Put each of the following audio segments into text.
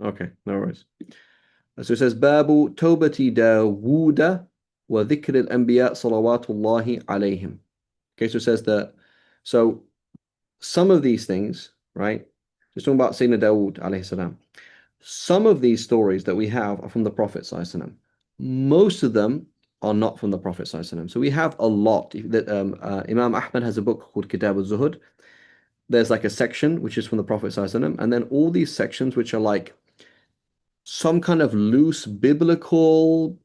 Okay, no worries. So it says, Babu Tawbati Dawuda wa dhikr al-anbiya salawatullahi alayhim. Okay, so it says that, so some of these things, right? Just talking about Sayyidina Dawood alayhi salam. Some of these stories that we have are from the Prophet sallallahu alaihi wasallam. Most of them are not from the Prophet sallallahu alaihi wasallam. So we have a lot. Imam Ahmad has a book called Kitab al-Zuhud. There's like a section which is from the Prophet sallallahu alaihi wasallam, and then all these sections which are like some kind of loose biblical,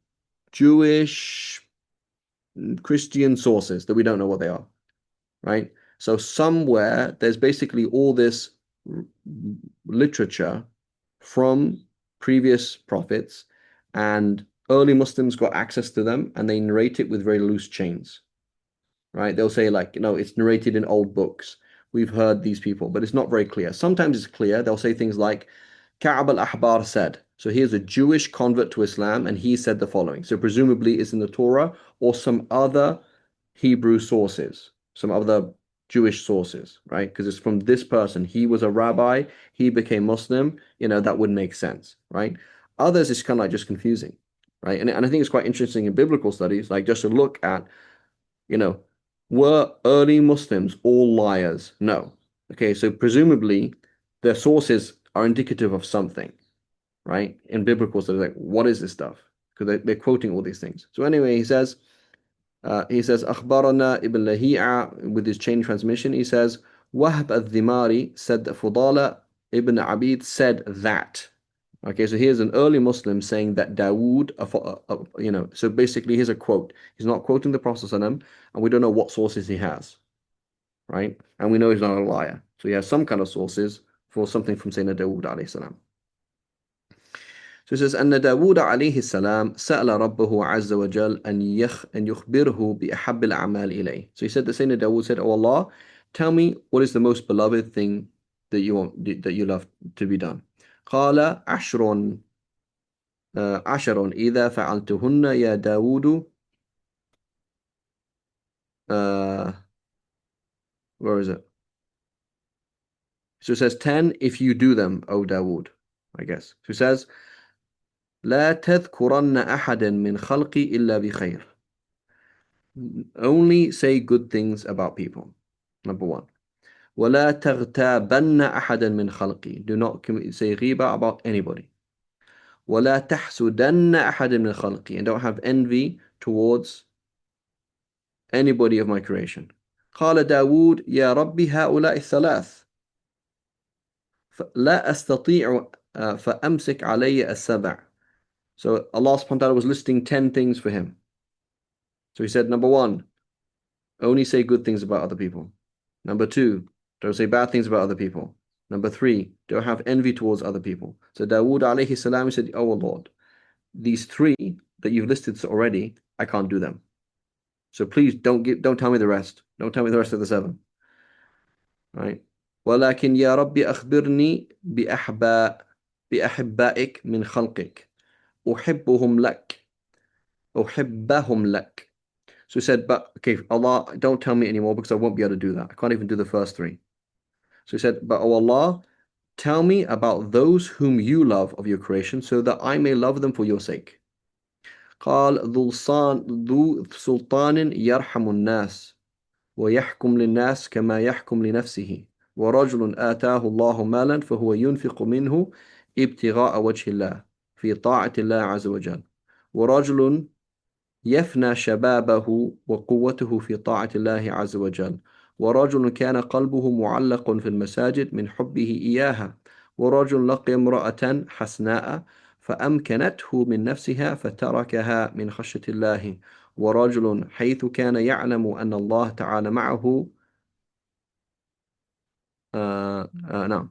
Jewish, Christian sources that we don't know what they are, right? So somewhere there's basically all this literature from previous prophets, and early Muslims got access to them and they narrate it with very loose chains, right? They'll say, like, it's narrated in old books. We've heard these people, but it's not very clear. Sometimes it's clear. They'll say things like, Ka'ab al-Ahbar said. So here's a Jewish convert to Islam, and he said the following. So presumably it's in the Torah or some other Hebrew sources, some other Jewish sources, right? Because it's from this person. He was a rabbi, he became Muslim, that would make sense, right? Others is kind of like just confusing, right? And I think it's quite interesting in biblical studies, like just to look at, you know, were early Muslims all liars? No. Okay, so presumably their sources are indicative of something, right? In biblical studies, like, what is this stuff? Because they're quoting all these things. So anyway, he says, أخبرنا Ibn Lahi'a, with his chain transmission, he says, Wahb al-Dhimari said that Fudala ibn Abid said that. Okay, so here's an early Muslim saying that Dawood, so basically here's a quote. He's not quoting the Prophet ﷺ, and we don't know what sources he has, right? And we know he's not a liar. So he has some kind of sources for something from Sayyidina Dawood alayhi salam. So it says, أن داود عليه السلام سأل ربه عز وجل أن يخبره بأحب الأعمال إليه. So he said, the Sayyidina Dawood said, Oh Allah, tell me what is the most beloved thing that you love to be done. قال عشر إذا فعلتهن يا داود. uh, where is it? So it says 10 if you do them, O Dawood, I guess. So it says, لا تذكرن أحدا من خلقي إلا بخير. Only say good things about people. Number one. ولا تغتابن أحدا من خلقي. Do not say غيبة about anybody. ولا تحسدن أحدا من خلقي. And don't have envy towards anybody of my creation. قال داود يا ربي هؤلاء الثلاث لا أستطيع فأمسك علي السبع. So Allah subhanahu wa ta'ala was listing 10 things for him. So he said, number one, only say good things about other people. Number two, don't say bad things about other people. Number three, don't have envy towards other people. So Dawood alayhi salam said, Oh Lord, these three that you've listed already, I can't do them. So please don't tell me the rest. Don't tell me the rest of the seven. Right? ولكن يا ربي أخبرني بأحبائك من خلقك أحبهم لك أحبهم لك. So he said, but okay, Allah, don't tell me anymore because I won't be able to do that. I can't even do the first three. So he said, but oh Allah, tell me about those whom you love of your creation so that I may love them for your sake. قال ذو سلطان يرحم الناس ويحكم للناس كما يحكم لنفسه ورجل آتاه الله مالا فهو ينفق منه ابتغاء وجه الله في طاعة الله عز وجل ورجل يفنى شبابه وقوته في طاعة الله عز وجل ورجل كان قلبه معلق في المساجد من حبه إياها ورجل لقي امرأة حسناء فأمكنته من نفسها فتركها من خشية الله ورجل حيث كان يعلم أن الله تعالى معه نعم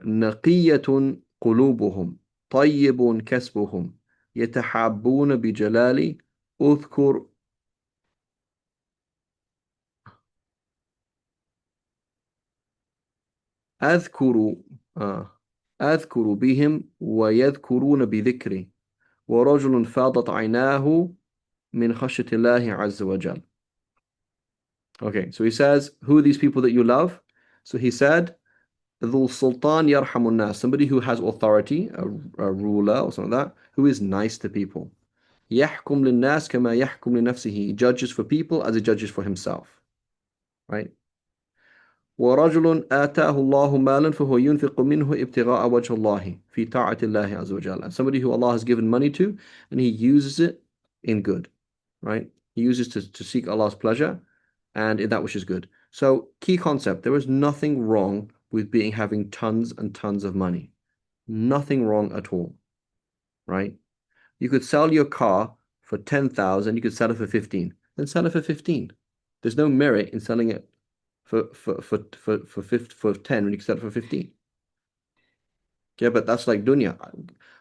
نقية قلوبهم طيب كسبهم يتحابون بجلالي أذكر أذكر أذكر بهم ويذكرون بذكري ورجل فاضت عيناه من خشية الله عز وجل. Okay, so he says, who are these people that you love? So he said, Dhul Sultan yarhamun nas, somebody who has authority, a ruler or something like that, who is nice to people. يحكم للناس كما يحكم لنفسه. He judges for people as he judges for himself. Right? ورجل آتاه الله مالا فهو ينفق منه ابتغاء وجه الله في طاعة الله عز وجل. And somebody who Allah has given money to and he uses it in good. Right? He uses to seek Allah's pleasure and in that which is good. So key concept, there is nothing wrong with having tons and tons of money. Nothing wrong at all. Right? You could sell your car for 10,000, you could sell it for 15. Then sell it for 15. There's no merit in selling it for 10 when you can sell it for 15. Yeah, but that's like dunya.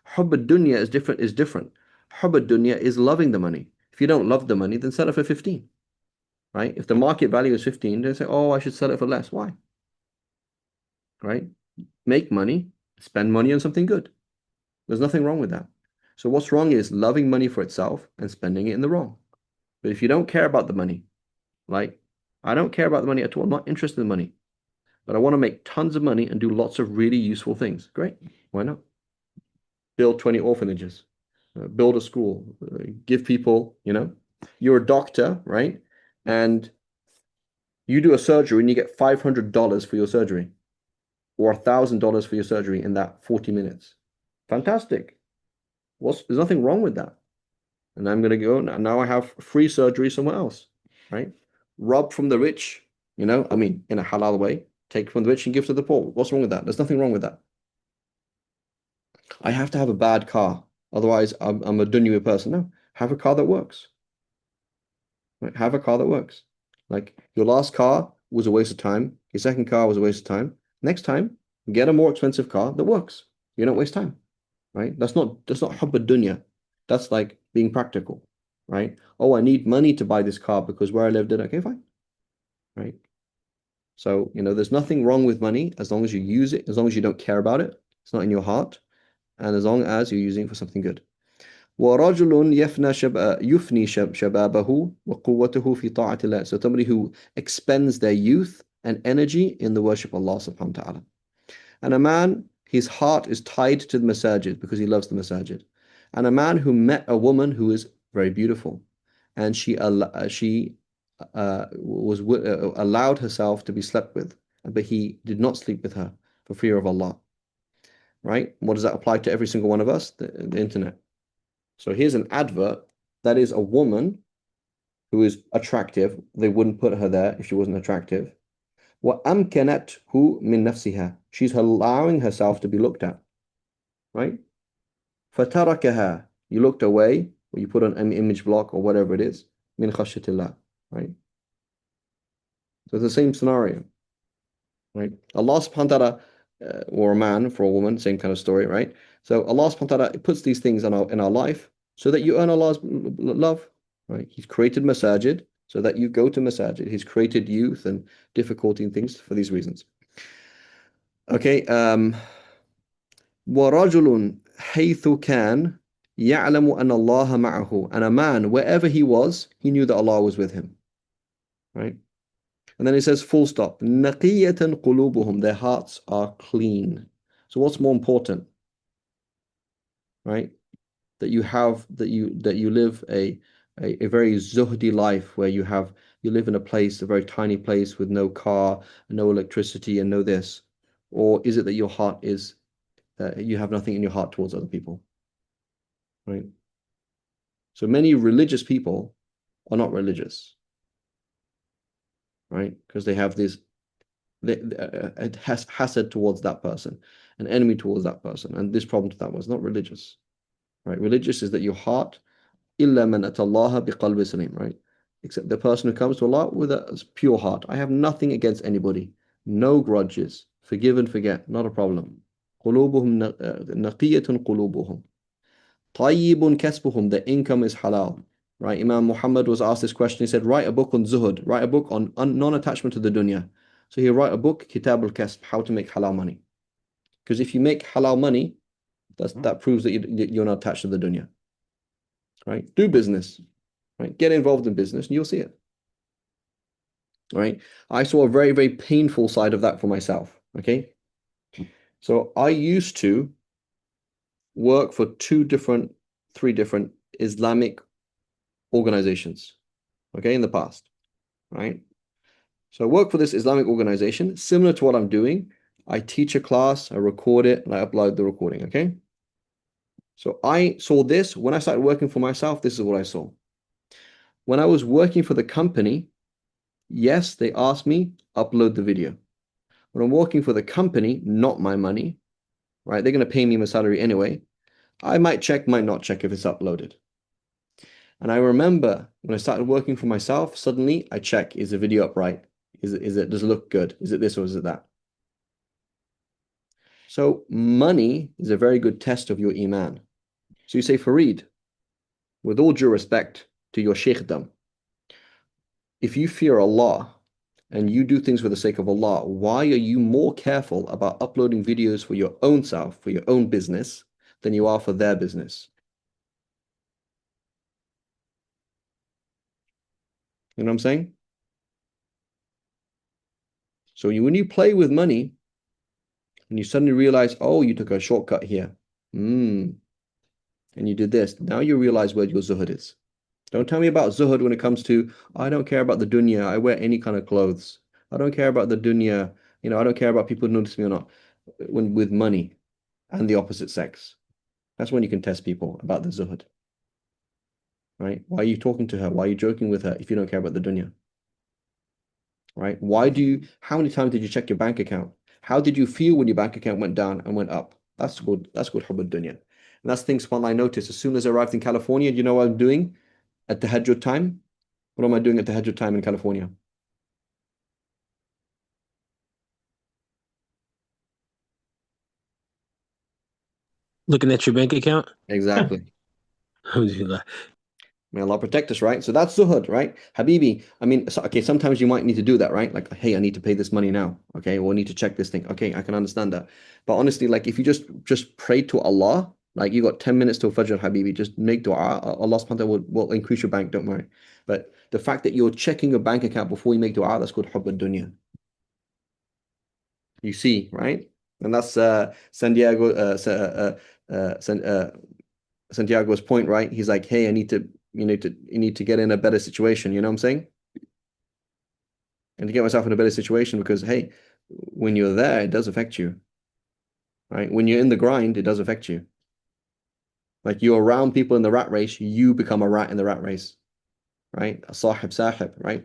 Hubb dunya is different. Hubb dunya is loving the money. If you don't love the money, then sell it for 15. Right? If the market value is 15, then say, oh, I should sell it for less. Why? Right? Make money, spend money on something good. There's nothing wrong with that. So what's wrong is loving money for itself and spending it in the wrong. But if you don't care about the money, like I don't care about the money at all, I'm not interested in money, but I want to make tons of money and do lots of really useful things. Great. Why not? Build 20 orphanages, build a school, give people, you're a doctor, right? And you do a surgery and you get $500 for your surgery or $1,000 for your surgery in that 40 minutes. Fantastic. There's nothing wrong with that. And I'm going to go now I have free surgery somewhere else, right? Rob from the rich, in a halal way, take from the rich and give to the poor. What's wrong with that? There's nothing wrong with that. I have to have a bad car. Otherwise, I'm a dunya person. No, have a car that works. Right? Have a car that works. Like your last car was a waste of time. Your second car was a waste of time. Next time, get a more expensive car that works. You don't waste time, right? That's not hubb dunya. That's like being practical, right? Oh, I need money to buy this car because where I lived in. Okay, fine, right? So, there's nothing wrong with money as long as you use it, as long as you don't care about it. It's not in your heart, and as long as you're using it for something good. وَرَجُلٌ يُفْنِي شَبَابَهُ وَقُوَّتَهُ فِي طَاعَةِ اللَّهِ. So somebody who expends their youth and energy in the worship of Allah subhanahu wa ta'ala. And a man, his heart is tied to the masajid because he loves the masajid. And a man who met a woman who is very beautiful, and she was allowed herself to be slept with, but he did not sleep with her for fear of Allah. Right? What does that apply to every single one of us? The internet. So here's an advert that is a woman who is attractive. They wouldn't put her there if she wasn't attractive. وَأَمْكَنَتْهُ مِنْ نَفْسِهَا. She's allowing herself to be looked at. Right? فَتَرَكَهَا. You looked away, or you put on an image block or whatever it is. مِنْ خَشْيَةِ اللَّهِ. Right? So it's the same scenario. Right? Allah subhanahu wa ta'ala, or a man for a woman, same kind of story, right? So Allah subhanahu wa ta'ala puts these things in our life so that you earn Allah's love, right? He's created masajid so that you go to masajid. He's created youth and difficulty and things for these reasons. Okay, وَرَجُلٌ حَيْثُ كَانَ يَعْلَمُ أَنَّ اللَّهَ مَعَهُ. And a man, wherever he was, he knew that Allah was with him, right? And then it says full stop. نَقِيَّةً قُلُوبُهُمْ. Their hearts are clean. So what's more important? Right? That you live a very zuhdi life where you live in a very tiny place with no car, no electricity, and no this. Or is it that your heart is you have nothing in your heart towards other people? Right? So many religious people are not religious. Right? Because they have this hasad towards that person, an enemy towards that person, and this problem to that one is not religious. Right? Religious is that your heart, إِلَّا مَنْ أَتَى اللَّهَ بِقَلْبٍ سَلِيمٍ, right? Except the person who comes to Allah with a pure heart. I have nothing against anybody. No grudges. Forgive and forget. Not a problem. قُلُوبُهُمْ نَقِيَّةٌ قُلُوبُهُمْ طَيِّبٌ كَسْبُهُمْ. Their income is halal. Right? Imam Muhammad was asked this question. He said, write a book on zuhud. Write a book on non-attachment to the dunya. So he wrote a book, Kitab al-Kasb, how to make halal money. Because if you make halal money, that proves that you're not attached to the dunya. Right? Do business. Right? Get involved in business and you'll see it. right? I saw a very, very painful side of that for myself, okay? So I used to work for three different Islamic organizations, okay, in the past, right? So I work for this Islamic organization, similar to what I'm doing. I teach a class, I record it, and I upload the recording, okay? So I saw this when I started working for myself. This is what I saw. When I was working for the company, yes, they asked me upload the video. When I'm working for the company, not my money, right? They're going to pay me my salary anyway. I might check, might not check if it's uploaded. And I remember when I started working for myself, suddenly I check, is the video up right? Does it look good? Is it this or is it that? So money is a very good test of your iman. So you say, Farid, with all due respect to your sheikhdom, if you fear Allah and you do things for the sake of Allah, why are you more careful about uploading videos for your own self, for your own business, than you are for their business? You know what I'm saying? So when you play with money and you suddenly realize, oh, you took a shortcut here, and you did this, now you realize where your zuhud is. Don't tell me about zuhud when it comes to, I don't care about the dunya. I wear any kind of clothes. I don't care about the dunya. I don't care about people who notice me or not. When with money and the opposite sex, that's when you can test people about the zuhud, right? Why are you talking to her? Why are you joking with her if you don't care about the dunya, right? How many times did you check your bank account? How did you feel when your bank account went down and went up? That's called hubb dunya. And that's things one I noticed as soon as I arrived in California. Do you know what I'm doing at the Tahajjud time? What am I doing at the Tahajjud time in California? Looking at your bank account? Exactly. Alhamdulillah. May Allah protect us, right? So that's zuhud, right? Habibi, I mean, so, okay, sometimes you might need to do that, right? Like, hey, I need to pay this money now. Okay, or I need to check this thing. Okay, I can understand that. But honestly, like if you just pray to Allah, like you got 10 minutes till Fajr, Habibi, just make dua. Allah subhanahu wa ta'ala will increase your bank, don't worry. But the fact that you're checking your bank account before you make dua, that's called hubb dunya. You see, right? And that's Santiago's point, right? He's like, hey, you need to get in a better situation. You know what I'm saying? And to get myself in a better situation because, hey, when you're there, it does affect you, right? When you're in the grind, it does affect you. Like you're around people in the rat race, you become a rat in the rat race, right? A sahib, right?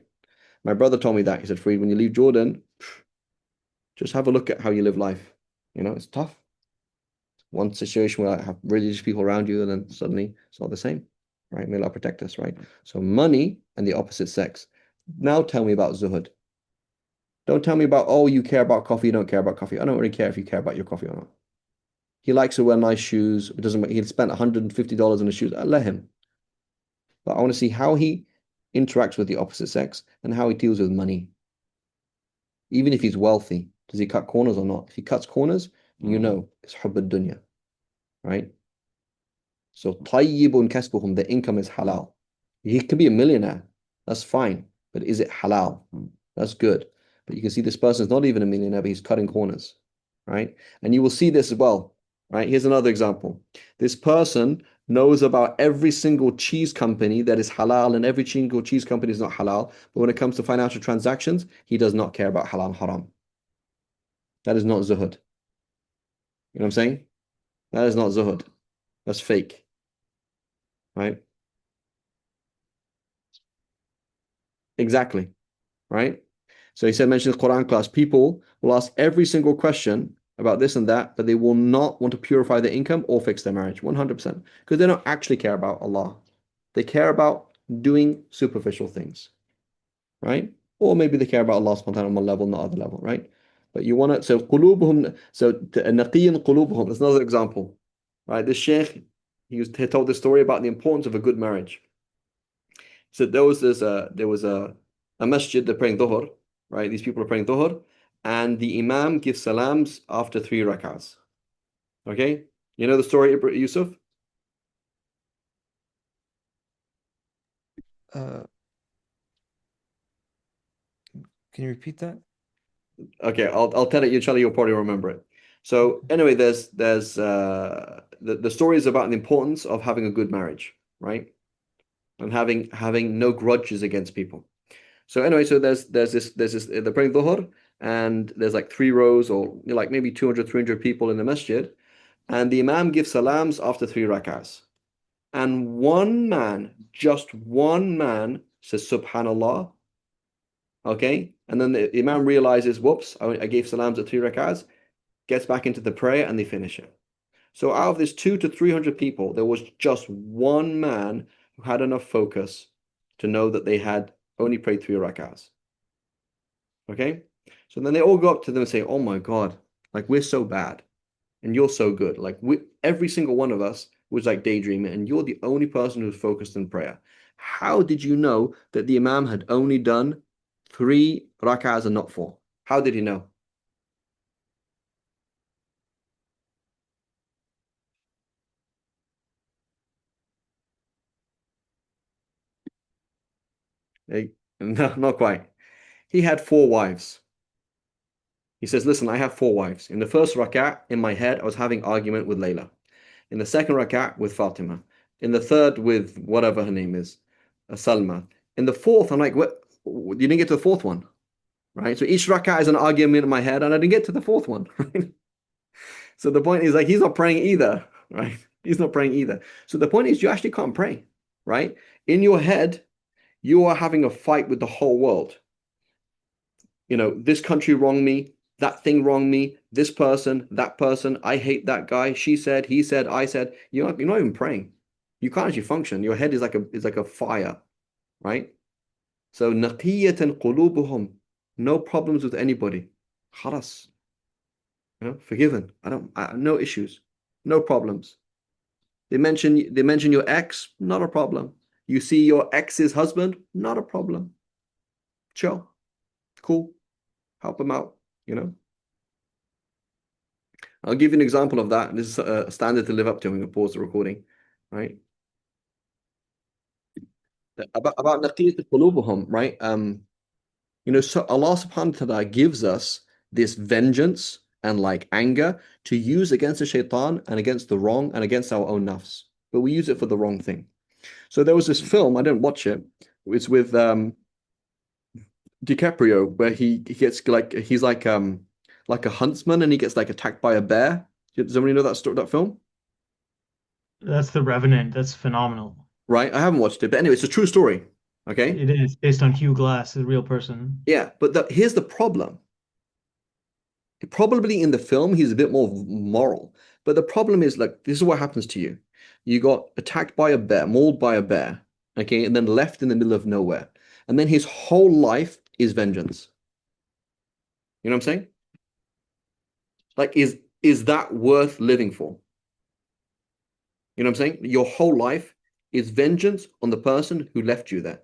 My brother told me that. He said, Farid, when you leave Jordan, just have a look at how you live life. It's tough. One situation where I have religious people around you, and then suddenly it's not the same, right? May Allah protect us, right? So money and the opposite sex. Now tell me about zuhud. Don't tell me about, oh, you care about coffee, you don't care about coffee. I don't really care if you care about your coffee or not. He likes to wear nice shoes. It doesn't. He spent $150 on his shoes. I let him. But I want to see how he interacts with the opposite sex and how he deals with money. Even if he's wealthy, does he cut corners or not? If he cuts corners, it's hubb dunya, right? So tayyibun kasbuhum, the income is halal. He could be a millionaire. That's fine. But is it halal? That's good. But you can see this person is not even a millionaire, but he's cutting corners, right? And you will see this as well, right? Here's another example. This person knows about every single cheese company that is halal and every single cheese company is not halal. But when it comes to financial transactions, he does not care about halal and haram. That is not zuhud. You know what I'm saying? That is not zuhud. That's fake, right? Exactly. Right? So he said, mentions Quran class. People will ask every single question about this and that, but they will not want to purify their income or fix their marriage 100% because they don't actually care about Allah. They care about doing superficial things, right? Or maybe they care about Allah subhanahu wa ta'ala on one level, not other level, right? But you want to, so قلوبهم, so نقي قلوبهم, that's another example, right? This sheikh, he told this story about the importance of a good marriage. So there was a masjid, they're praying dhuhr, right? These people are praying dhuhr, and the imam gives salams after 3 rak'ahs. Okay? You know the story, Yusuf? Uh, Can you repeat that? Okay, I'll tell it. You'll probably remember it. So anyway, there's the story is about the importance of having a good marriage, right? And having no grudges against people. So anyway, so there's this they're praying Dhuhr, and there's like 3 rows or like maybe 200, 300 people in the masjid, and the Imam gives salams after 3 rak'ahs. And one man, just one man, says Subhanallah. Okay, and then the Imam realizes, whoops, I gave salams at 3 rak'ahs, gets back into the prayer, and they finish it. So out of this 200 to 300 people, there was just one man who had enough focus to know that they had only prayed 3 rak'ahs. Okay, so then they all go up to them and say, "Oh my God, like we're so bad, and you're so good. Like every single one of us was like daydreaming, and you're the only person who's focused in prayer. How did you know that the Imam had only done 3 rak'ahs and not 4? How did he know?" No, not quite. He had 4 wives. He says, "Listen, I have 4 wives. In the first rak'ah, in my head, I was having argument with Layla. In the second rak'ah, with Fatima. In the third, with whatever her name is, Salma. In the fourth, I'm like, what? You didn't get to the fourth one, right? So each rak'ah is an argument in my head, and I didn't get to the fourth one, right? So the point is, like, he's not praying either, right? He's not praying either. So the point is, you actually can't pray, right? In your head, you are having a fight with the whole world. This country wronged me, that thing wronged me, this person, that person, I hate that guy, she said, he said, I said. You're not even praying. You can't actually function. Your head is like a fire, right? So naqiyatan qulubuhum, no problems with anybody. Khalas. Forgiven. No issues, no problems. They mention your ex, not a problem. You see your ex's husband, not a problem. Chill. Cool. Help them out, I'll give you an example of that. This is a standard to live up to. I'm going to pause the recording, right? About naqiyat qulubuhum, right? So Allah subhanahu wa ta'ala gives us this vengeance and like anger to use against the shaitan and against the wrong and against our own nafs. But we use it for the wrong thing. So there was this film, I didn't watch it. It's with DiCaprio, where he gets he's like a huntsman and he gets like attacked by a bear. Does somebody know that film? That's The Revenant. That's phenomenal. Right, I haven't watched it, but anyway, it's a true story. Okay, It is based on Hugh Glass, a real person. yeah, but here's the problem. Probably in the film he's a bit more moral, but the problem is, like, this is what happens to you. You got attacked by a bear, mauled by a bear, okay, and then left in the middle of nowhere, and then his whole life is vengeance. You know what I'm saying? Like, is that worth living for? You know what I'm saying? Your whole life is vengeance on the person who left you there.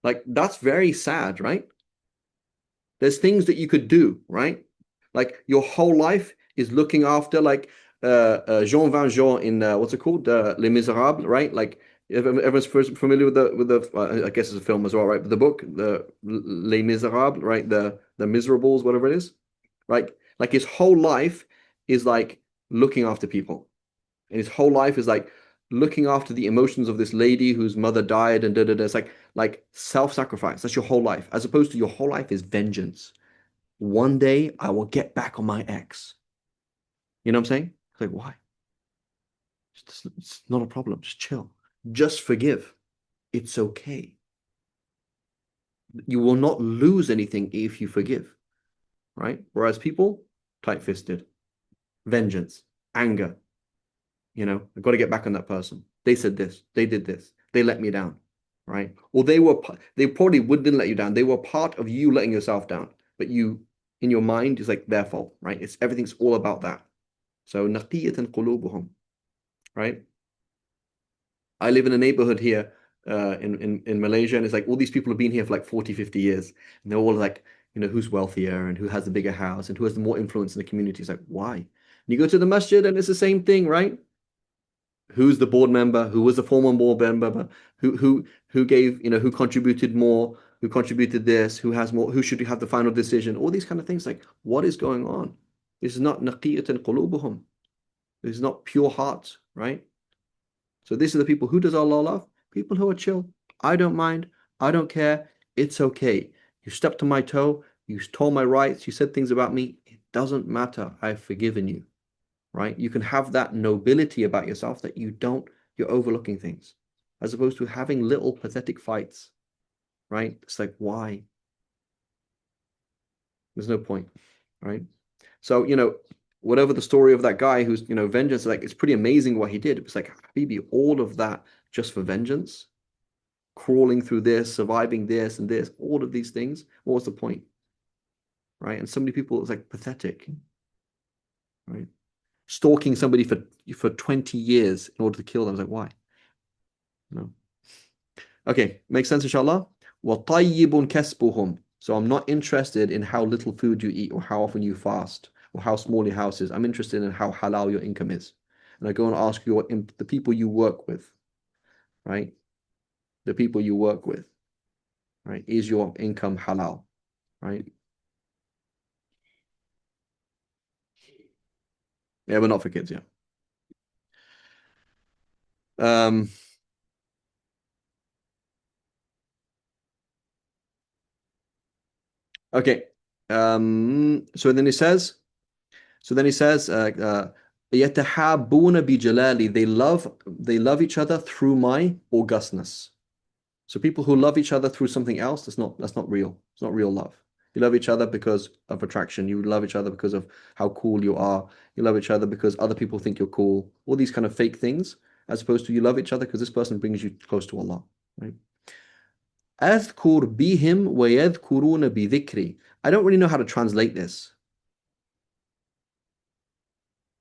Like, that's very sad, right? There's things that you could do, right? Like, your whole life is looking after, like, Jean Valjean in what's it called? Les Miserables, right? Like, everyone's familiar with the I guess it's a film as well, right? But the book, the Les Miserables, right? The Miserables, whatever it is, right? Like, his whole life is like looking after people, and his whole life is like looking after the emotions of this lady whose mother died, and da da da. It's like self-sacrifice. That's your whole life, as opposed to your whole life is vengeance. One day I will get back on my ex. You know what I'm saying? It's like, why? It's not a problem. Just chill. Just forgive. It's okay. You will not lose anything if you forgive, right? Whereas people, tight-fisted, vengeance, anger. I've got to get back on that person. They said this. They did this. They let me down, right? Or they probably didn't let you down. They were part of you letting yourself down. But you, in your mind, is like their fault, right? Everything's all about that. So naqiyatan qulubuhum, right? I live in a neighborhood here in Malaysia, and it's like all these people have been here for like 40, 50 years. And they're all like, who's wealthier and who has the bigger house and who has the more influence in the community. It's like, why? And you go to the masjid and it's the same thing, right? Who's the board member? Who was the former board member? Who gave, who contributed more? who contributed this, who has more, who should have the final decision, all these kind of things. Like, what is going on? This is not naqiyatan qulubuhum. This is not pure hearts, right? So this is the people. Who does Allah love? People who are chill. I don't mind. I don't care. It's okay. You stepped on my toe. You stole my rights. You said things about me. It doesn't matter. I've forgiven you, right? You can have that nobility about yourself that you're overlooking things, as opposed to having little pathetic fights, right? It's like, why? There's no point, right? So, whatever the story of that guy who's, vengeance, like, it's pretty amazing what he did. It was like, Habibi, all of that just for vengeance, crawling through this, surviving this and this, all of these things. What was the point? Right? And so many people, it's like pathetic, right? Stalking somebody for 20 years in order to kill them. I was like, why? No. Okay, makes sense, inshallah. وَطَيِّبٌ كَسْبُهُمْ. So I'm not interested in how little food you eat or how often you fast or how small your house is. I'm interested in how halal your income is. And I go and ask you what the people you work with, right? The people you work with, right? Is your income halal, right? Yeah, but not for kids, yeah. Okay. So then he says, يَتَحَابُونَ بِجَلَالِ. They love each other through my augustness. So people who love each other through something else, that's not real. It's not real love. You love each other because of attraction. You love each other because of how cool you are. You love each other because other people think you're cool. All these kind of fake things, as opposed to you love each other because this person brings you close to Allah, right? أذكر بهم ويذكرون بذكري. I don't really know how to translate this,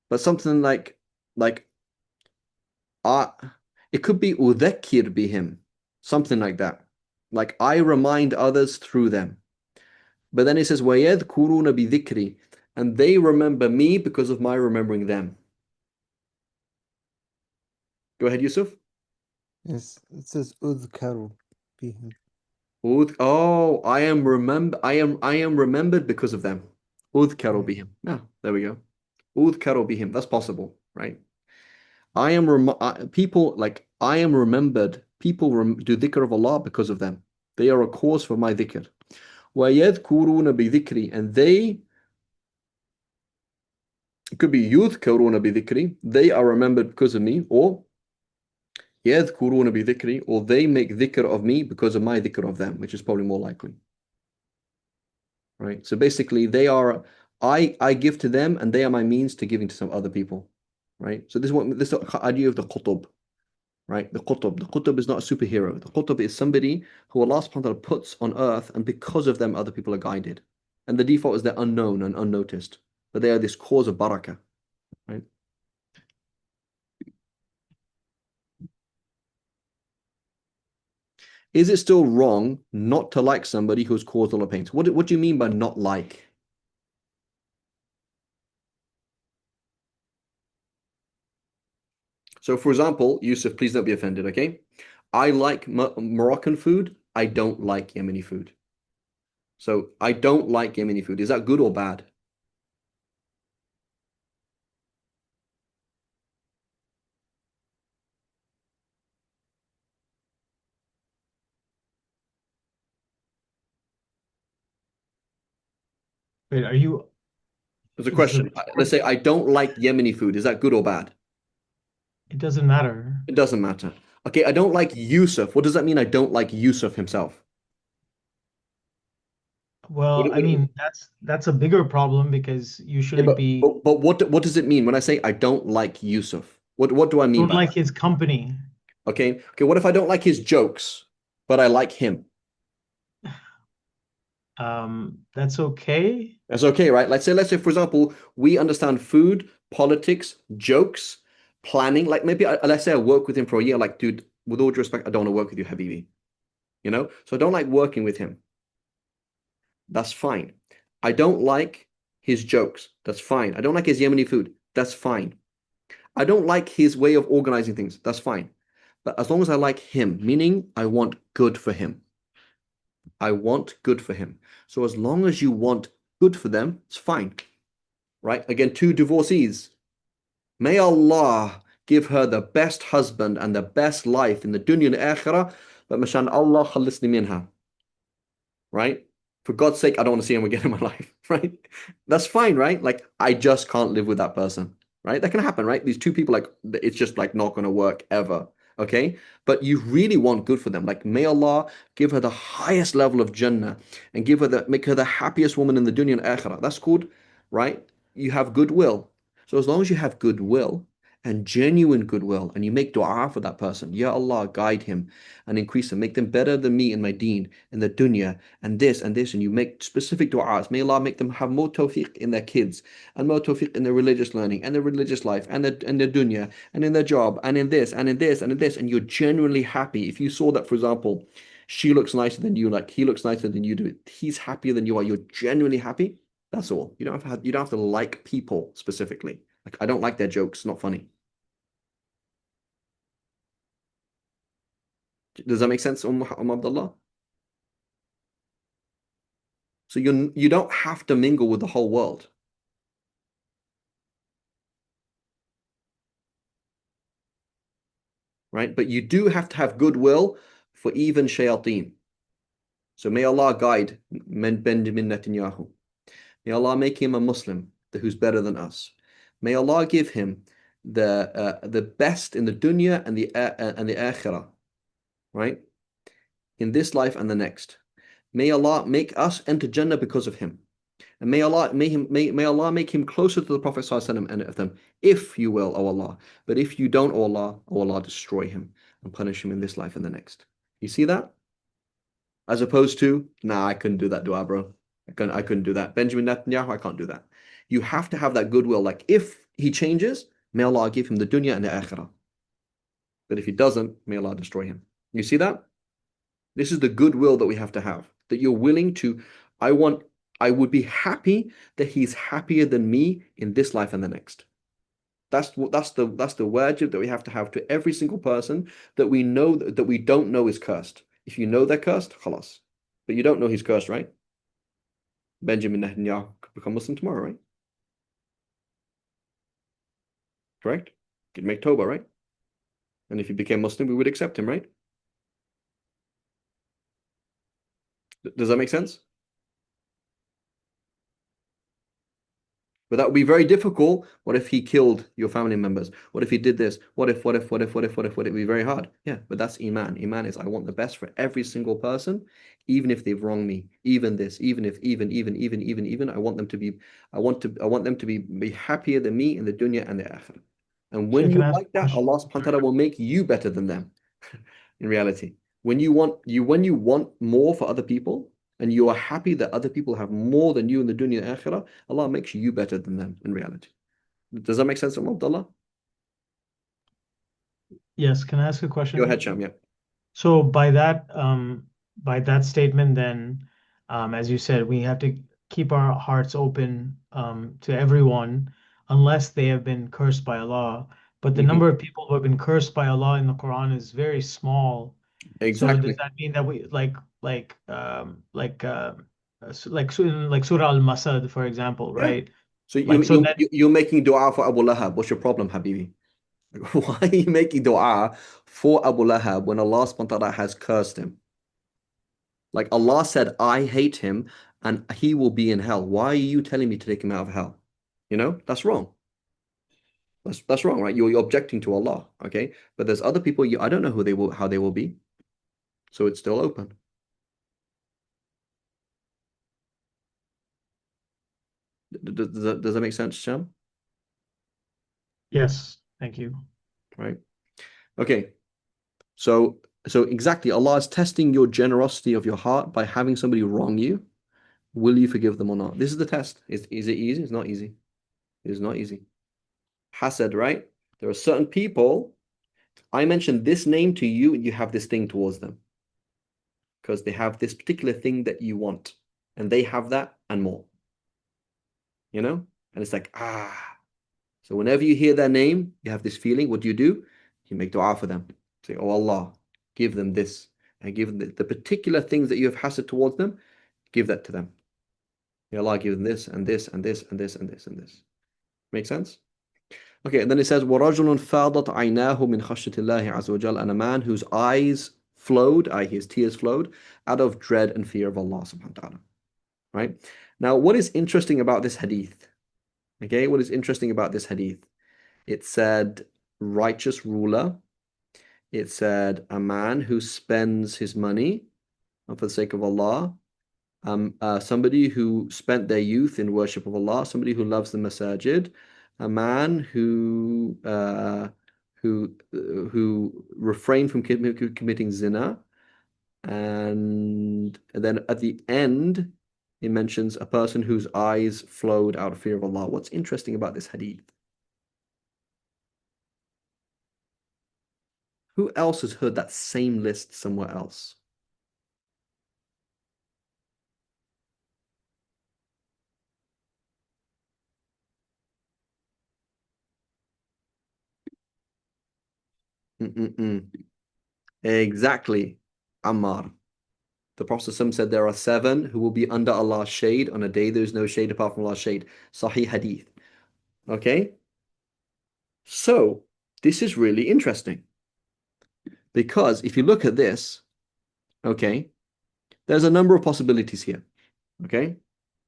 but something like it could be أذكر بهم, something like that. Like I remind others through them. But then it says ويذكرون بذكري, and they remember me because of my remembering them. Go ahead, Yusuf. Yes, it says أذكر بهم. Oh, I am remembered because of them. أذكر بهم. Yeah, there we go. أذكر بهم. That's possible, right? People, like, I am remembered. People do dhikr of Allah because of them. They are a cause for my dhikr. وَيَذْكُرُونَ بِذِكْرِ, and they, it could be يُذْكَرُونَ بِذِكْرِ, they are remembered because of me, or يَذْكُرُونَ بِذِكْرِ, or they make dhikr of me because of my dhikr of them, which is probably more likely. Right? So basically, I give to them, and they are my means to giving to some other people. Right? So this is the idea of the qutub. Right? The qutub is not a superhero. The qutub is somebody who Allah subhanahu wa ta'ala puts on earth, and because of them, other people are guided. And the default is they're unknown and unnoticed, but they are this cause of barakah. Right? Is it still wrong not to like somebody who's caused all the pain? What do you mean by not like? So, for example, Yusuf, please don't be offended, okay? I like Moroccan food. I don't like Yemeni food. So, I don't like Yemeni food. Is that good or bad? Wait, are you? There's a question. Let's say I don't like Yemeni food. Is that good or bad? It doesn't matter. It doesn't matter. Okay, I don't like Yusuf. What does that mean? I don't like Yusuf himself. Well, I mean, that's a bigger problem because you shouldn't be But what does it mean when I say I don't like Yusuf? What do I mean don't by like that? his company. Okay. What if I don't like his jokes, but I like him? That's okay. That's okay, right? Let's say, for example, we understand food, politics, jokes, planning. Like maybe let's say I work with him for a year. Like, dude, with all due respect, I don't want to work with you, Habibi. So I don't like working with him. That's fine. I don't like his jokes. That's fine. I don't like his Yemeni food. That's fine. I don't like his way of organizing things. That's fine. But as long as I like him, meaning I want good for him. I want good for him. So as long as you want good for them, it's fine. Right? Again, two divorcees. May Allah give her the best husband and the best life in the dunya and akhirah, but mashan Allah khalisni minha. Right? For God's sake, I don't want to see him again in my life. Right? That's fine, right? Like, I just can't live with that person. Right? That can happen, right? These two people, like, it's just like not going to work ever. Okay? But you really want good for them. Like, may Allah give her the highest level of Jannah and make her the happiest woman in the dunya and akhirah. That's called, right? You have goodwill. So as long as you have goodwill and genuine goodwill and you make dua for that person, Ya Allah, guide him and increase them, make them better than me in my deen, in the dunya, and this, and you make specific du'as. May Allah make them have more tawfiq in their kids and more tawfiq in their religious learning and their religious life and their dunya and in their job and in this and in this and in this, and you're genuinely happy. If you saw that, for example, she looks nicer than you, like he looks nicer than you do, he's happier than you are, you're genuinely happy. That's all. You don't have to like people specifically. Like, I don't like their jokes, not funny. Does that make sense, Abdullah? So you don't have to mingle with the whole world. Right? But you do have to have goodwill for even shayateen. So may Allah guide Benjamin Netanyahu. May Allah make him a Muslim who's better than us. May Allah give him the best in the dunya and the akhirah, right? In this life and the next. May Allah make us enter Jannah because of him. And may Allah make him closer to the Prophet ﷺ and of them, if you will, O Allah. But if you don't, O Allah, destroy him and punish him in this life and the next. You see that? As opposed to, nah, I couldn't do that dua, bro. I couldn't do that. Benjamin Netanyahu, I can't do that. You have to have that goodwill. Like, if he changes, may Allah give him the dunya and the akhirah. But if he doesn't, may Allah destroy him. You see that? This is the goodwill that we have to have. That you're willing to, I would be happy that he's happier than me in this life and the next. That's the wajib that we have to every single person that we know that we don't know is cursed. If you know they're cursed, khalas. But you don't know he's cursed, right? Benjamin Netanyahu could become Muslim tomorrow, right? Correct? Could make Tawbah, right? And if he became Muslim, we would accept him, right? Does that make sense? But that would be very difficult. What if he killed your family members? What if he did this? What if? It would be very hard. Yeah, but that's Iman. Iman is, I want the best for every single person, even if they've wronged me. Even this, even if, I want them to be happier than me in the dunya and the akhirah. And when you like that, Allah subhanahu wa ta'ala will make you better than them. In reality, when you want more for other people, and you are happy that other people have more than you in the dunya and akhirah, Allah makes you better than them in reality. Does that make sense, Abdullah? Yes, can I ask a question? Go ahead, Sham, yeah. So by that statement, then, as you said, we have to keep our hearts open to everyone unless they have been cursed by Allah. But the number of people who have been cursed by Allah in the Quran is very small. Exactly. So does that mean that we like Surah Al-Masad, for example, right? So you're making dua for Abu Lahab. What's your problem, Habibi? Why are you making dua for Abu Lahab when Allah subhanahu wa ta'ala has cursed him? Like, Allah said, I hate him and he will be in hell. Why are you telling me to take him out of hell? That's wrong. That's wrong, right? You're objecting to Allah, okay? But there's other people, I don't know how they will be. So it's still open. Does that make sense, Sham? Yes, thank you. Right. Okay. So exactly, Allah is testing your generosity of your heart by having somebody wrong you. Will you forgive them or not? This is the test. Is it easy? It's not easy. It is not easy. Hasad, right? There are certain people, I mentioned this name to you and you have this thing towards them. Because they have this particular thing that you want. And they have that and more. And it's like, So whenever you hear their name, you have this feeling. What do? You make dua for them. Say, oh Allah, give them this. and give them the particular things that you have hasad towards them, give that to them. May Allah give them this and this and this and this and this and this. Make sense? Okay, and then it says, وَرَجُلٌ فَاضَتْ عَيْنَاهُ مِنْ خَشْيَةِ اللَّهِ عَزَّ وَجَلَّ, and a man whose eyes flowed, i.e. his tears flowed, out of dread and fear of Allah subhanahu wa ta'ala. Right? Now, what is interesting about this hadith? Okay, what is interesting about this hadith? It said, righteous ruler. It said, a man who spends his money for the sake of Allah. Somebody who spent their youth in worship of Allah, somebody who loves the masajid, a man who refrained from committing zina, and then at the end it mentions a person whose eyes flowed out of fear of Allah. What's interesting about this hadith? Who else has heard that same list somewhere else? Exactly, Ammar. The Prophet said there are 7 who will be under Allah's shade on a day there is no shade apart from Allah's shade. Sahih Hadith. Okay? So, this is really interesting. Because if you look at this, okay, there's a number of possibilities here. Okay?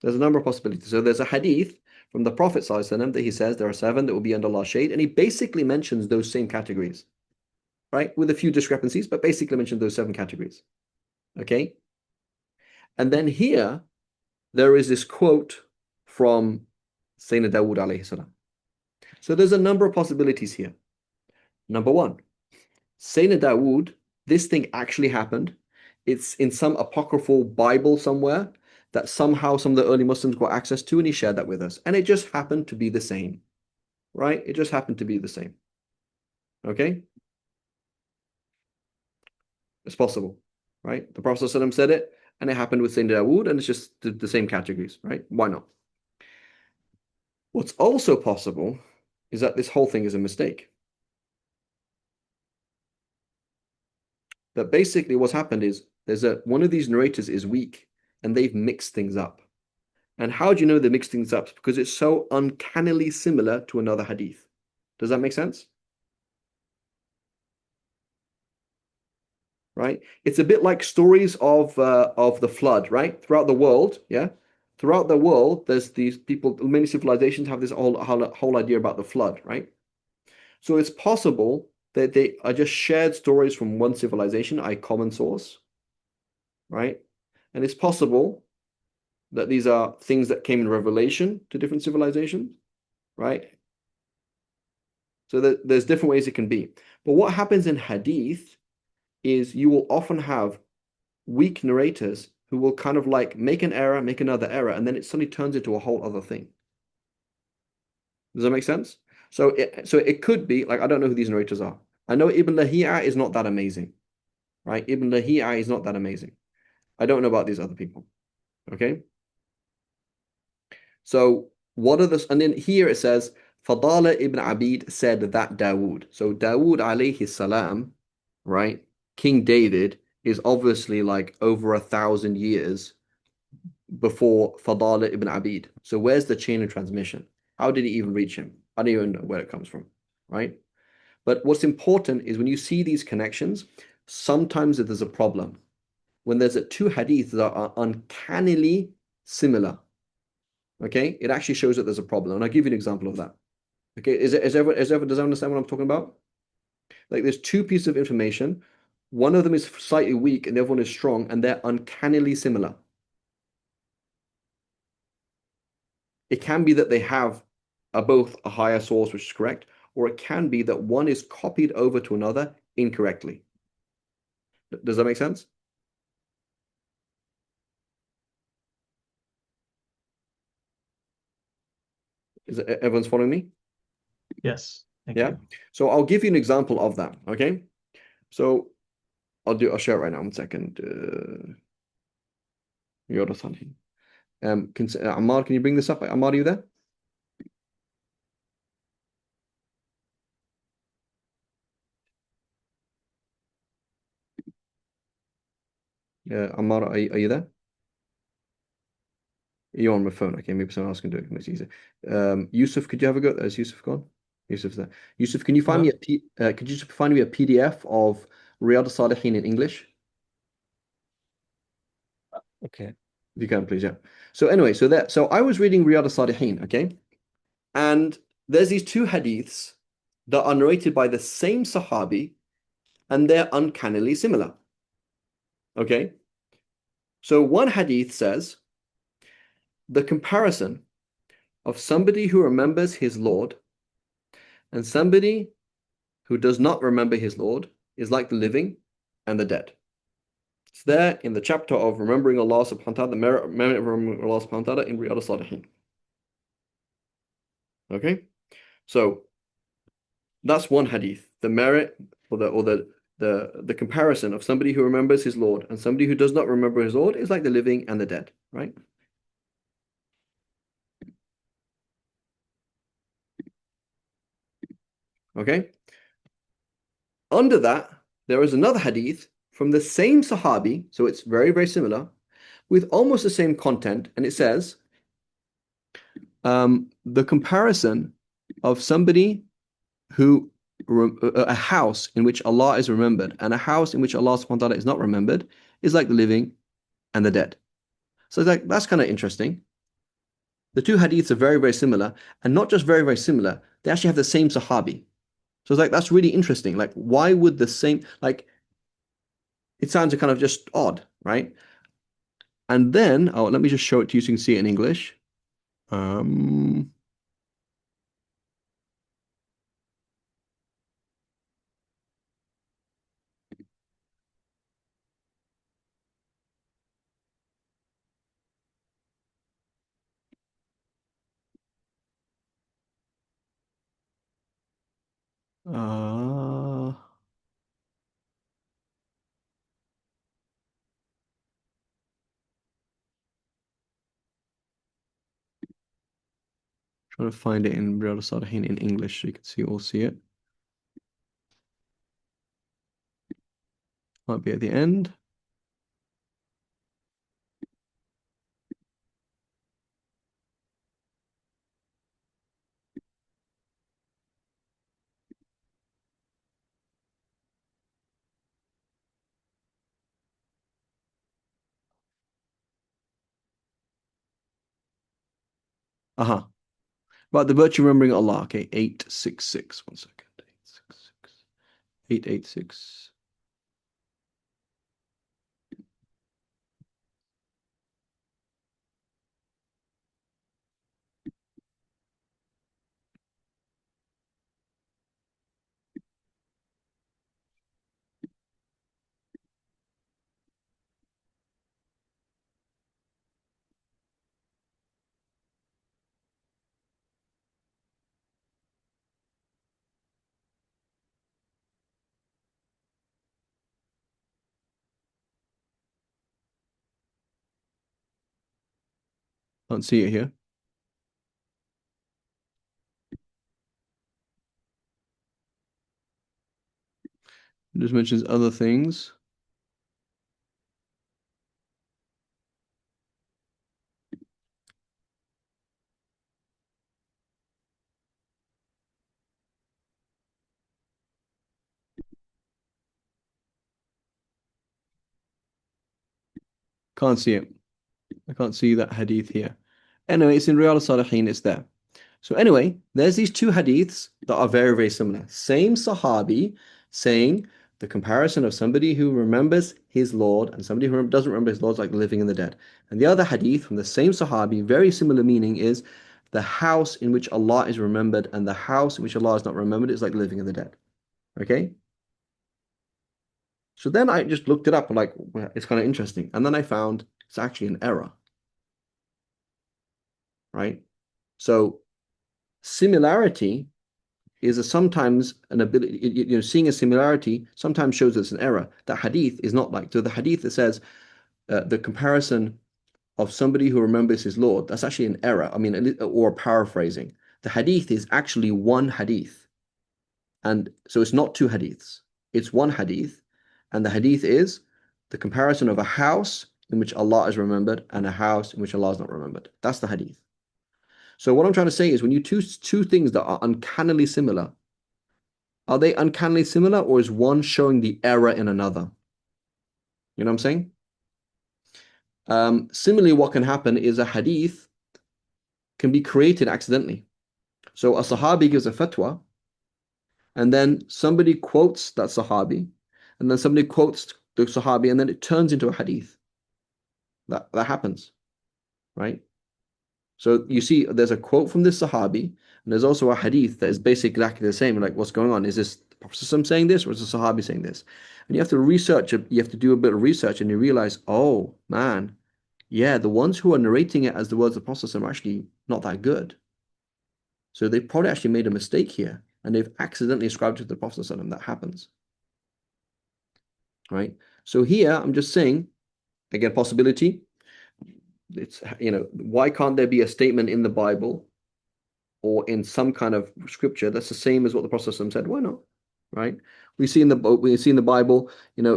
There's a number of possibilities. So there's a hadith from the Prophet ﷺ that he says there are 7 that will be under Allah's shade, and he basically mentions those same categories. Right? With a few discrepancies, but basically mentioned those 7 categories. Okay? And then here, there is this quote from Sayyidina Dawood alayhi salam. So there's a number of possibilities here. Number 1, Sayyidina Dawood, this thing actually happened. It's in some apocryphal Bible somewhere that somehow some of the early Muslims got access to, and he shared that with us. And it just happened to be the same. Right? It just happened to be the same. Okay? It's possible. Right? The Prophet ﷺ said it, and it happened with Sayyidina Dawood, and it's just the same categories, right? Why not? What's also possible is that this whole thing is a mistake. That basically what's happened is one of these narrators is weak, and they've mixed things up. And how do you know they mixed things up? Because it's so uncannily similar to another hadith. Does that make sense? Right? It's a bit like stories of the flood, right? Throughout the world, yeah? Throughout the world, there's these people, many civilizations have this whole idea about the flood, right? So it's possible that they are just shared stories from one civilization, a common source, right? And it's possible that these are things that came in revelation to different civilizations, right? So there's different ways it can be. But what happens in hadith is you will often have weak narrators who will kind of like make an error, make another error, and then it suddenly turns into a whole other thing. Does that make sense? So it could be, like, I don't know who these narrators are. I know Ibn Lahi'a is not that amazing, right? Ibn Lahi'a is not that amazing. I don't know about these other people, okay? So what are the, and then here it says, Fadala ibn Abid said that Dawood. So Dawood alayhi salam, right? King David is obviously like over 1,000 years before Fadala ibn Abid. So where's the chain of transmission? How did it even reach him? I don't even know where it comes from, right? But what's important is when you see these connections, sometimes there's a problem. When there's 2 hadiths that are uncannily similar, okay, it actually shows that there's a problem. And I'll give you an example of that. Okay, does everyone understand what I'm talking about? Like there's 2 pieces of information. One of them is slightly weak and the other one is strong, and they're uncannily similar. It can be that they have both a higher source, which is correct, or it can be that one is copied over to another incorrectly. Does that make sense? Everyone's following me? Yes. Thank Yeah. you. So I'll give you an example of that. Okay. So I'll share it right now. 1 second. Ammar, can you bring this up? Ammar, are you there? Ammar, are you there? You're on my phone. Okay, maybe someone else can do it. It's easier. Yusuf, could you have a go? Has Yusuf gone? Yusuf's there. Yusuf, can you find me could you just find me a PDF of Riyadh al-Salihin in English? Okay. If you can, please, yeah. So anyway, so I was reading Riyadh al-Salihin, okay? And there's these two hadiths that are narrated by the same Sahabi, and they're uncannily similar. Okay? So one hadith says, the comparison of somebody who remembers his Lord and somebody who does not remember his Lord is like the living and the dead. It's there in the chapter of remembering Allah subhanahu wa ta'ala, the merit of remembering Allah subhanahu wa ta'ala in Riyadh al-Salihin. Okay? So that's one hadith. The merit or the comparison of somebody who remembers his Lord and somebody who does not remember his Lord is like the living and the dead, right? Okay? Under that, there is another hadith from the same Sahabi, so it's very, very similar, with almost the same content, and it says, the comparison of somebody who a house in which Allah is remembered and a house in which Allah subhanahu wa ta'ala is not remembered is like the living and the dead. So it's like that's kind of interesting. The two hadiths are very, very similar, and not just very, very similar, they actually have the same Sahabi. So it's like that's really interesting. Like, why would the same, like, it sounds kind of just odd, right? And then, oh, let me just show it to you so you can see it in English. Trying to find it in Riyadh al-Salihin in English so you can see it. Might be at the end. But the virtue remembering Allah. Okay, 866. 1 second. 866. 886. Can't see it here. It just mentions other things. Can't see it. I can't see that hadith here. Anyway, it's in Riyadh al-Salihin, it's there. So anyway, there's these two hadiths that are very, very similar. Same Sahabi saying the comparison of somebody who remembers his Lord and somebody who doesn't remember his Lord is like the living and the dead. And the other hadith from the same Sahabi, very similar meaning, is the house in which Allah is remembered and the house in which Allah is not remembered is like the living and the dead. Okay? So then I just looked it up and like, well, it's kind of interesting. And then I found it's actually an error. Right? So similarity is sometimes an ability, seeing a similarity sometimes shows us an error. That hadith is not like, so the hadith that says the comparison of somebody who remembers his Lord, that's actually an error. I mean, or paraphrasing. The hadith is actually one hadith. And so it's not two hadiths. It's one hadith. And the hadith is the comparison of a house in which Allah is remembered and a house in which Allah is not remembered. That's the hadith. So what I'm trying to say is when you choose two things that are uncannily similar, are they uncannily similar, or is one showing the error in another? You know what I'm saying? Similarly, what can happen is a hadith can be created accidentally. So a Sahabi gives a fatwa, and then somebody quotes that Sahabi, and then somebody quotes the Sahabi, and then it turns into a hadith. That happens, right? So you see, there's a quote from this Sahabi, and there's also a hadith that is basically exactly the same. Like, what's going on? Is this the Prophet saying this, or is the Sahabi saying this? And you have to research it. You have to do a bit of research, and you realize, oh man, yeah, the ones who are narrating it as the words of the Prophet are actually not that good. So they probably actually made a mistake here, and they've accidentally ascribed it to the Prophet. That happens, right? So here, I'm just saying, again, possibility. It's, why can't there be a statement in the Bible or in some kind of scripture that's the same as what the Prophet said? Why not? Right? We see in the Bible,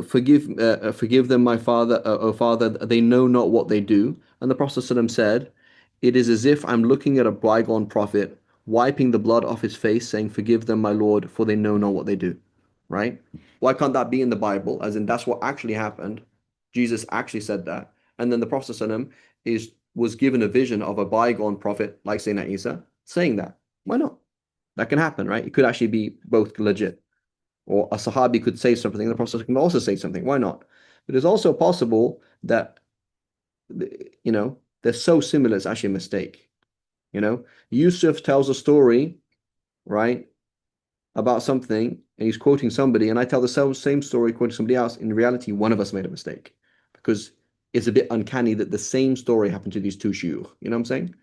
forgive them, my Father, O Father, they know not what they do. And the Prophet said, it is as if I'm looking at a bygone prophet, wiping the blood off his face, saying, forgive them, my Lord, for they know not what they do. Right? Why can't that be in the Bible? As in, that's what actually happened. Jesus actually said that. And then the Prophet was given a vision of a bygone prophet like Sayyidina Isa saying that. Why not? That can happen, right? It could actually be both legit. Or a Sahabi could say something, and the Prophet can also say something. Why not? But it's also possible that, they're so similar, it's actually a mistake. Yusuf tells a story, right, about something, and he's quoting somebody, and I tell the same story quoting somebody else. In reality, one of us made a mistake, because it's a bit uncanny that the same story happened to these two shuyukh. You know what I'm saying?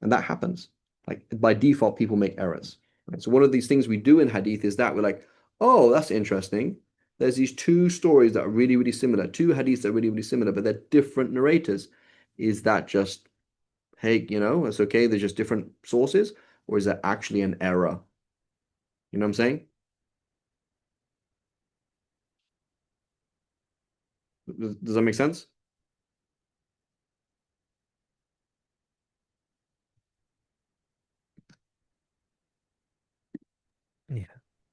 And that happens. Like, by default, people make errors. Right? So one of these things we do in hadith is that we're like, oh, that's interesting. There's these two stories that are really, really similar, two hadiths that are really, really similar, but they're different narrators. Is that just, hey, it's okay, they're just different sources? Or is that actually an error? You know what I'm saying? Does that make sense? Yeah.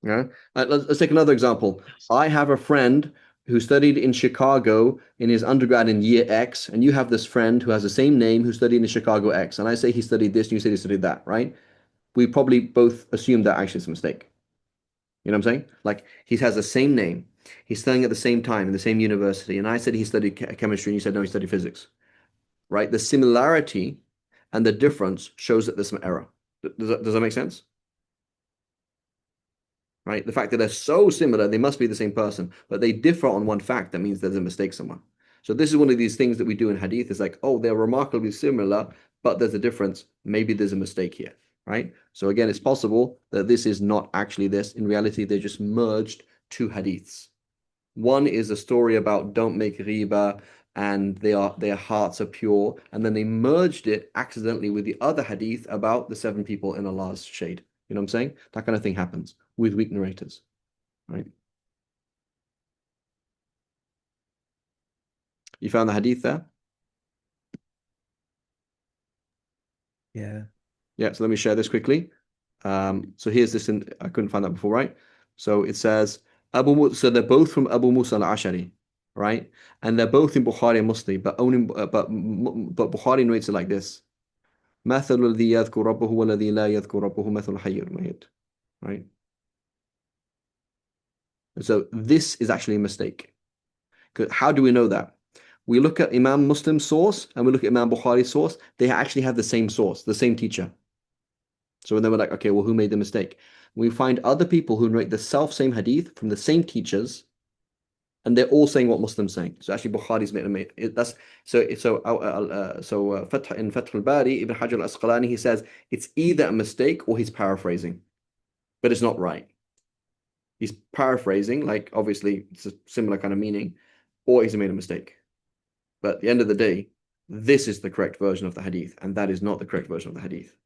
Yeah. Let's take another example. I have a friend who studied in Chicago in his undergrad in year X, and you have this friend who has the same name who studied in Chicago X, and I say he studied this, and you say he studied that, right? We probably both assume that actually it's a mistake. You know what I'm saying? Like, he has the same name, he's studying at the same time in the same university, and I said he studied chemistry, and you said no, he studied physics, right? The similarity and the difference shows that there's some error. Does that make sense? Right? The fact that they're so similar, they must be the same person, but they differ on one fact. That means there's a mistake somewhere. So this is one of these things that we do in hadith. It's like, oh, they're remarkably similar, but there's a difference. Maybe there's a mistake here, right? So again, it's possible that this is not actually this. In reality, they just merged two hadiths. One is a story about don't make riba, and their hearts are pure, and then they merged it accidentally with the other hadith about the 7 people in Allah's shade. You know what I'm saying? That kind of thing happens with weak narrators, right? You found the hadith there? Yeah. Yeah, so let me share this quickly. So here's this, I couldn't find that before, right? So it says, so they're both from Abu Musa al-Ashari, right? And they're both in Bukhari and Muslim, but Bukhari narrates it like this. مثل الذي يذكر ربه والذي لا يذكر ربه مثل الحي والميت, right? So this is actually a mistake. How do we know that? We look at Imam Muslim's source and we look at Imam Bukhari's source. They actually have the same source, the same teacher. So then we're like, okay, well, who made the mistake? We find other people who narrate the same hadith from the same teachers, and they're all saying what Muslim's saying. So actually, Bukhari's made it. That's in Fath al-Bari, Ibn Hajar al-Asqalani, he says it's either a mistake or he's paraphrasing, but it's not right. He's paraphrasing, like obviously it's a similar kind of meaning, or he's made a mistake. But at the end of the day, this is the correct version of the hadith, and that is not the correct version of the hadith.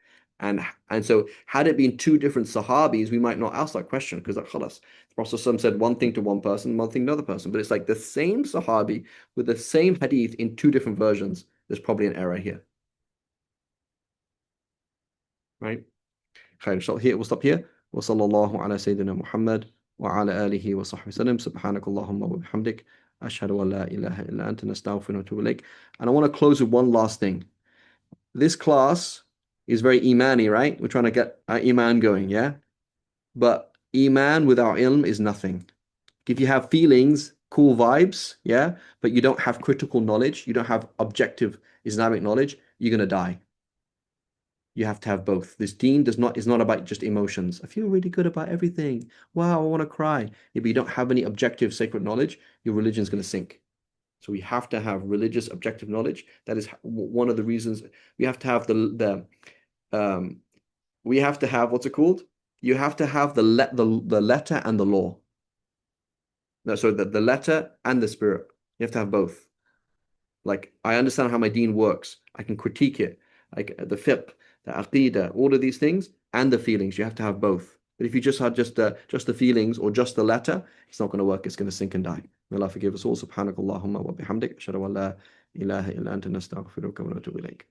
And so had it been two different Sahabis, we might not ask that question because like, khalas, the Prophet ﷺ said one thing to one person, one thing to another person. But it's like the same Sahabi with the same hadith in two different versions. There's probably an error here. Right? خير. Inshallah, here we'll stop here. وصلى الله على سيدنا محمد وعلى آله وصحبه وسلم. سبحانك اللهم وبحمدك أشهد أن لا إله إلا أنت نستغفرك ونتوب إليك. And I want to close with one last thing. This class is very imani, right? We're trying to get our iman going, yeah? But iman without ilm is nothing. If you have feelings, cool vibes, yeah, but you don't have critical knowledge, you don't have objective Islamic knowledge, you're going to die. You have to have both. This deen is not about just emotions. I feel really good about everything. Wow, I want to cry. If you don't have any objective sacred knowledge, your religion is going to sink. So we have to have religious objective knowledge. That is one of the reasons we have to have we have to have, what's it called? You have to have the letter and the law. No, so the letter and the spirit. You have to have both. Like, I understand how my deen works. I can critique it. Like the fiqh, the aqidah, all of these things, and the feelings. You have to have both. But if you just have just the feelings or just the letter, it's not going to work. It's going to sink and die. May Allah forgive us all. Subhanakallahumma wa bihamdik. Ashhadu an la ilaha illa anta nastaghfiruka wa natubu ilayk.